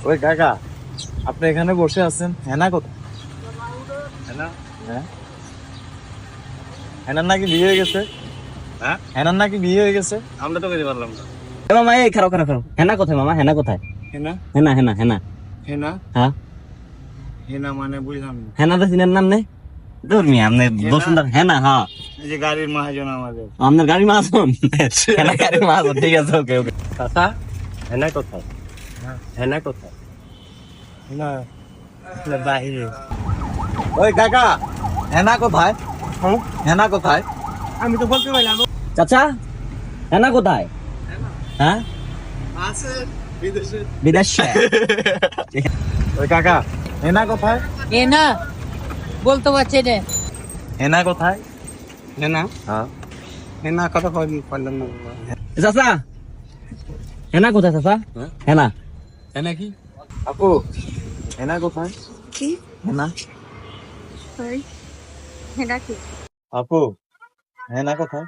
ওই কাকা, আপনি এখানে বসে আছেন, হেনা কোথায়? হেনা? হ্যাঁ, হেনার নাকি বিয়ে হয়ে গেছে। হ্যাঁ, হেনার নাকি বিয়ে হয়ে গেছে। আমরা তো বুঝতে পারলাম না। মামা এই খারাপ খারাপ খারাপ, হেনা কোথায় মামা? হেনা কোথায়? হেনা? হেনা হেনা হেনা হেনা? হ্যাঁ, হেনা মানে বুঝলাম না। হেনা তো চিনার নাম নেই। দূর মিয়া, আপনি বসুন্ধরা হেনা? হ্যাঁ, এই যে গাড়ির মহাজন আমাদের। আপনার গাড়ি মাহাজন। হেনা গাড়ি মাহাজন, ঠিক আছে, ওকে ওকে। চাচা, হেনা কোথায়? হেনা কোথায়? হেনা বাহিরে। ওই কাকা, হেনা কোথায়? হেনা কোথায়? আমি তো বলতে পারলাম। চাচা, হেনা কোথায়? হ্যাঁ, আছে বিদেশে। বিদেশে। ওই কাকা, হেনা কোথায়? এ না বলতে পারছি না। হেনা কোথায়? হেনা? হ্যাঁ, হেনা কথা পারলাম না। চাচা, হেনা কোথায় চাচা? হ্যাঁ? হেনা হেনা কি? আপু, হেনা কোথায়? কি? হেনা? সরি, এটা কি? আপু, হেনা কোথায়?